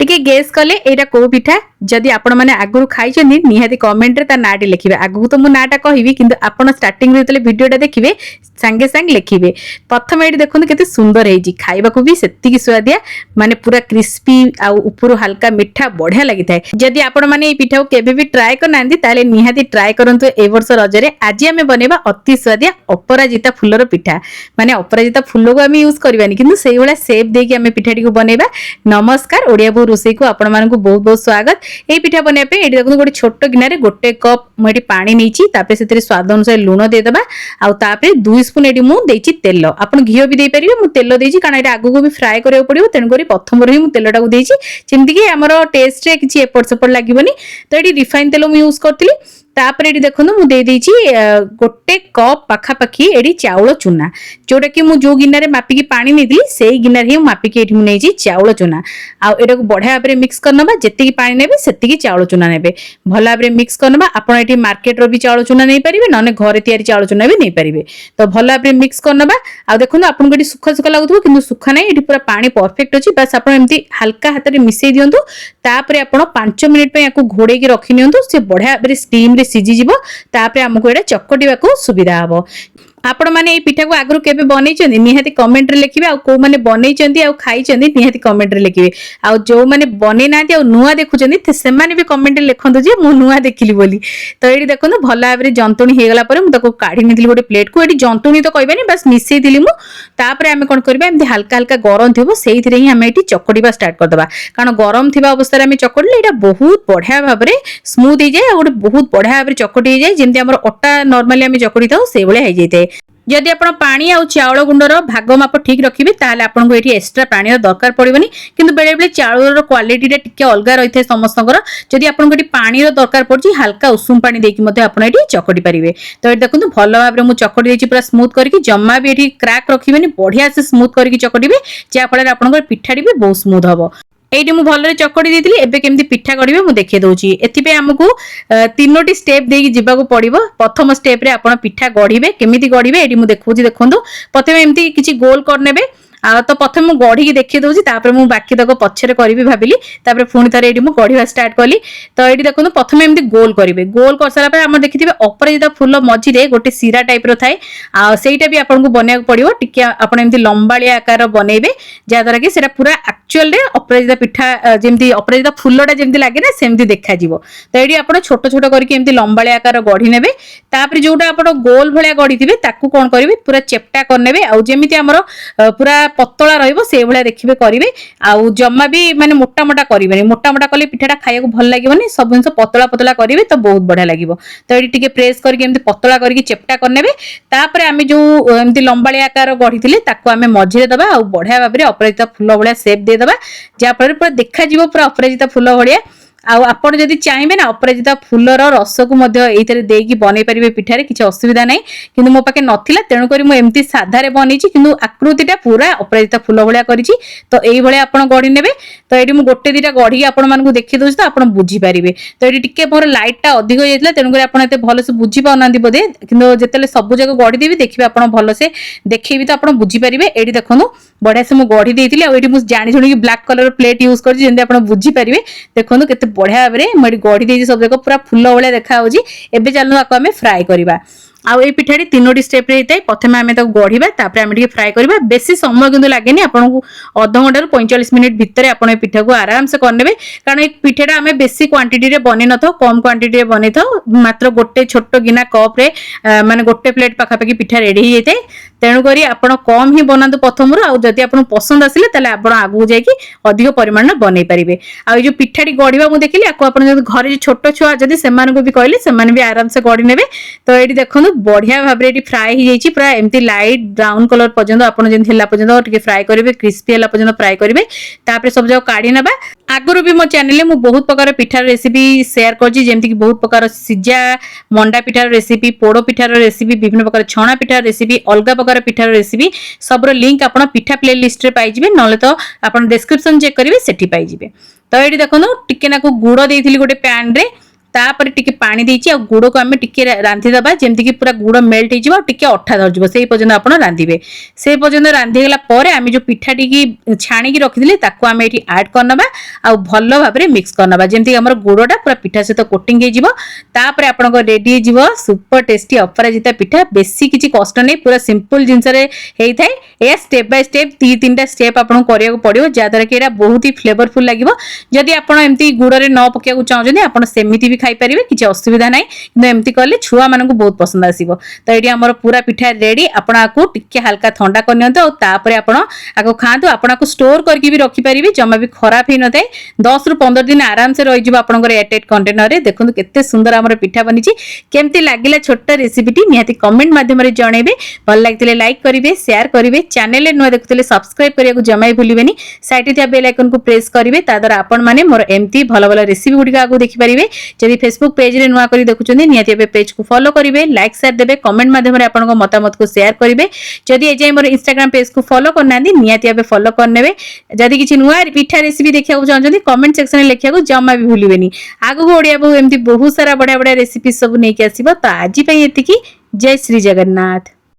टिके गेस कले एटा को पिठा जदि आपण माने आगुरु खाइछन निहाती कमेंट रे ता नाटी लिखिबे। आगु तो मु नाटा कहबी किंतु आपण स्टार्टिंग रे तले वीडियोटा देखिबे संगे संग लिखिबे। प्रथम एटी देखुन केते सुंदर हेजी, खाइबा को भी सेतिकी स्वादिया माने पूरा क्रिस्पी आ ऊपर हल्का मिठा बढ़िया लागि थाए। जदि आपण माने ए पिठा को केबे भी ट्राई करनांदी ताले निहाती ट्राई करंतु ए वर्ष रजरे। आज आमे बनेबा अति स्वादिया अपराजिता फुलर पिठा। माने अपराजिता फुल को आमे यूज करबानी किंतु सेही वाला शेप देकी आमे पिठाटी को बनेबा। नमस्कार, ओडिया बो रोसई को आपण मानकु बहुत बहुत स्वागत। ए पिठा बने पे एटी देखो गोटे छोट गिनारे गोटे कप मुठी पानी नेची, तापरे सेतिरे स्वाद अनुसार लूण दे देबा। आ तापरे 2 स्पून एटी मु देची तेल। आपण घियो भी दे परिबे, मु तेल देची कारण एटा आगु को भी फ्राई करियो पड़िबो। तेन करी प्रथम रे मु तेलटा को देची जेमति कि हमरो टेस्ट रे किछि एपट सेपट लागिबोनी। तो एटी रिफाइन तेल मु यूज करतिली। तापर एटी देखो मु दे देची गोटे कप पाखा पाखी एटी चाउल चूना, जोटा कि मु जो गिनारे मापिकी पानी नेदी सेही गिनारे ही मापिकी एटी मु नेची चाउल चूना। आ एटा को बढ़िया भाबरे मिक्स करनबा। जेतिकी पानी नेबे सेतिकी चाउल चूना नेबे, भला भाबरे मिक्स करनबा। आपण एटी मार्केट रो भी चाउल चूना नै परिबे, नने घरे तयारी चाउल चूना भी नै परिबे। तो भला भाबरे मिक्स करनबा। आ देखो आपण को एटी सुखा सुखा लागुथबो किंतु सुखा नै, एटी पूरा पानी परफेक्ट अछि। बस आपण एमती हल्का हाथ रे मिसै दियंतु। तापर आपण 5 मिनिट पे याकू घोड़े के रखि नियंतु। से बढ़िया भाबरे स्टीम रे सिझी जिवो। तापर हमको एटा चकटिबा को सुविधा हबो। आपण माने ए पिठा को आगु केबे बनैचंदी निहाती कमेंट रे लिखिबे। आ को माने बनैचंदी आ खाइचंदी निहाती कमेंट रे लिखिबे। आ जो माने बनै नाती आ नुआ देखुचंदी ते से माने भी कमेंट रे लिखंतु जे मु नुआ देखिली बोली। तो एडी देखंतु भला भाबरे जंतुणी हे गला परे मु ताको काढी निथिली गोटे प्लेट को। एडी जंतुणी तो कहबानी, बस मिसै दिली मु। तापर हमें कोन करबा, एमती हल्का हल्का गरम थिबो सेहिथिरे ही हमें एटी चकटिबा स्टार्ट कर दबा। कारण गरम थिबा अवस्था रे हमें चकटले एटा बहुत बढ़िया भाबरे स्मूथ हे जाय। आ गोटे बहुत बढ़िया भाबरे चकटी हे जाय, जेमति हमर अटा नॉर्मली हमें चकटी थाउ से भले हे जायते। जदि आपण पानी आ चाउल गुंडर भाग माप ठीक रखिबे ताले आपण को एठी एक्स्ट्रा पानी दरकार पड़िबनी। किंतु बेले बेले चाउलर क्वालिटी टा टिके अलगा रहिथे समस्तकर। जदि आपण को एठी पानी रो दरकार पड़ची हल्का उषुम पानी देकी मते आपण एठी चकटी परिबे। तो एठी देखंतु भलो भाबरे मु चकटी देची पूरा स्मूथ करके, जम्मा भी एठी क्रैक रखिबेनी, बढ़िया से स्मूथ करके चकटिबे जे फଳରେ आपण को पिठाडी भी बहुत स्मूथ हबो। एटी मु भलरे चकड़ी देतिली। एबे केमती पिठा करिवे मु देखै दउची। एथिबे हमकु तीनोटी स्टेप देकी जिबाकू पड़िबो। प्रथम स्टेप रे आपण पिठा गढिबे। केमिति गढिबे एटी मु देखौची, देखंतु प्रथमे एमती किछि गोल करनेबे। आ तो प्रथम मु गढ़ी की देखि दउची, तापर मु बाकी तक पछरे करबी भाबिली। तापर पुणी थरे एटी मु गढ़िवा स्टार्ट कली। तो एटी देखंतु प्रथम एमती गोल करिवे। गोल कर सारा पर हम देखिथिबे अपराजिता फुल मझी रे गोटे सिरा टाइप रो थाए। आ सेटा भी आपन को बनेया पड़िबो। टिके आपन एमती लंबालिया आकार बनेबे, जा द्वारा कि सेटा पूरा एक्चुअल रे अपराजिता पिठा जेमती अपराजिता फुलटा जेमती लागे ना सेमती देखा जिवो। तो एटी आपन छोट छोट करके एमती लंबालिया आकार गढ़ी नेबे। तापर जोटा आपन गोल भलिया गढ़ीथिबे ताकू कोन करिवे, पूरा चेप्टा करनेबे। आ जेमिति हमरो पूरा पतला रहिबो से भलिया देखिबे करिवे। आ जम्मा भी माने मोटा मोटा करिवेनी। मोटा मोटा कले पिठाटा खाइया को भल लागिवनी। सब जिंस पतला पतला करिवे तो बहुत बढ़िया लागिवो। तो एटी टिके प्रेस करके एमती पतला करके चेप्टा करनेबे। तापर आमे जो एमती लंबालिया आकार गढ़ीथिले ताकू आमे मझिरे दबा। आ बढ़िया भाबरे अपराजिता फुल भलिया शेप दे दबा, जा फଳରେ पूरा देखा जिवो पूरा अपराजिता फुल भलिया। आउ आपण जदि चाहिबे ना अपराजिता फुलर रस को मध्य एइथरे देकी बनै परिबे पिठारे, किछि असुविधा नै। किंतु मो पाके नथिला तेणु करी मु एमती साधा रे बनेछि, किंतु आकृतिटा पूरा अपराजिता फुल भलिया करिछि। तो एई भलिया आपण गढी नेबे। तो एटी मु गोटे दिटा गढी आपण मानकु देखि दउछि तो आपण बुझी परिबे। तो एटी टिके मोर लाइटटा अधिक हो जायतला तेणु करी आपण एते भलो से बुझी पाउनांती बोधे। किंतु जेतेले सब जगह गढी देबी देखिबे आपण भलो से देखिबी तो आपण बुझी परिबे। एटी देखनु बढ़िया से मु गढी देइतिली। आ एटी मु जानि जुनि ब्लैक कलर प्लेट यूज करछि जेंते आपण बुझी परिबे। देखनु केते बढ़िया भाबरे मडी गढी देइछि, सब जगह पूरा फुल भलिया देखा होछि। एबे चलनु आको हमें फ्राई करिबा। आ ए पिठाडी तीनोटी स्टेप रे हेतै। प्रथमे हमें ताको गढिबा, तापर हमें टिके फ्राई करिबा। बेसी समय किंतु लागेनी, आपनकु आधा घंटा रु 45 मिनिट भितरे आपण ए पिठा को आराम से करनेबे। कारण ए पिठाटा हमें बेसी क्वांटिटी रे बनै न थाउ, कम क्वांटिटी रे बनै थाउ। मात्र गोटे छोटो गिना कप रे माने गोटे प्लेट पाखा पाखी पिठा रेडी हे जेतै। तेणु करी आपण कम ही बनातु प्रथम रु। आ जदि आपण पसंद आसिले ताले आपण आगु जाई कि अधिक परिमाण रे बनै परिबे। आ ए जो पिठाडी गढिबा मु देखिली, आको आपण जदि घरे जे छोटो छुआ जदि सेमान को भी कहले सेमान भी आराम से गढी नेबे। तो एटी देखनु बढ़िया भाबरे एटी फ्राई ही जाईची। पूरा एमती लाइट ब्राउन कलर पर्यंत आपण जेन हिला पर्यंत टिके फ्राई करिवे, क्रिस्पी हला पर्यंत फ्राई करिवे। तापर सब जगह काढी नबा। आगुरु भी मो चैनल रे मु बहुत प्रकार पिठार रेसिपी शेयर करछि, जेमति कि बहुत प्रकार सिजा मंडा पिठार रेसिपी, पोड़ो पिठार रेसिपी, विभिन्न प्रकार छणा पिठार रेसिपी, अलगा प्रकार पिठार रेसिपी सबरो लिंक आपण पिठा प्लेलिस्ट रे पाइ जिवे। नले तो आपण डिस्क्रिप्शन चेक करिवे सेठी पाइ जिवे। तो एठी देखनु टिके नाकु गुड़ देइथिली गोटे पैन रे। तापर टिके पानी देछि आ गुड़ को आमे टिके रांधि दबा जेमति कि पूरा गुड़ मेल्ट हेजिबो टिके अठा धरजिबो सेही पर्यंत आपण रांधिबे से पर्यंत रांधि गेला परे आमे जो पिठा टिकी छाणी की रखिदिले ताको आमे एठी ऐड करनबा आ भलो भाबरे मिक्स करनबा जेमति हमर गुड़टा पूरा पिठा सहित कोटिंग हेजिबो तापर आपण को रेडी हेजिबो सुपर टेस्टी अपराजिता पिठा बेसी किछि कष्ट नै पूरा सिंपल जिंस रे हेई थाए ए स्टेप बाय स्टेप तीनटा स्टेप आपण करिया को पड़ियो जादर कि एरा बहुत ही फ्लेवरफुल लागिवो जदि आपण एम्ति गुड़ रे न पकिया को चाहजनी आपण सेमिति भी खाई परिबे किछि असुविधा नै किंतु एम्ति करले छुआ मानन को बहुत पसंद आसीबो तो एडी हमर पूरा पिठा रेडी आपण आकु टिके हल्का ठंडा करनियंतो तापर आपण आको खांतु आपण आकु स्टोर करके भी रखि परिबे जमा भी खराब ही नथाय 10 रु 15 दिन आराम से रहि जिवो आपनकर एयरटाइट कंटेनर रे देखंतु केते सुंदर हमर पिठा बनिछि केमति लागिला छोटा रेसिपीटी निहाती कमेंट माध्यम रे जणेबे भल लागतिले लाइक करिवे शेयर करिवे चैनल रे नुआ देखुतिले सब्सक्राइब करिया को जमाई भूलिबेनी साइड थिया बेल आइकन को प्रेस करिवे ता द्वारा आपण माने मोर एमती भलो भलो रेसिपी गुडी आगु देखि परिवे जदि फेसबुक पेज रे नुआ करी देखुचंदी निहाती बे पेज को फॉलो करिवे लाइक शेयर देबे कमेंट माध्यम रे आपन को मतामत को शेयर करिवे जदि ए जाय मोर इंस्टाग्राम पेज को फॉलो करनांदी निहाती बे फॉलो करनेबे जदि किछि नुआ पिठा रेसिपी देखिया को चाहजंदी कमेंट सेक्शन रे लेखिया को जमा भी भूलिबेनी आगु ओडिया बहु एमती बहुत सारा बडा बडा रेसिपी सब नै के आसीबो तो आजि पई एतिकी जय श्री जगन्नाथ।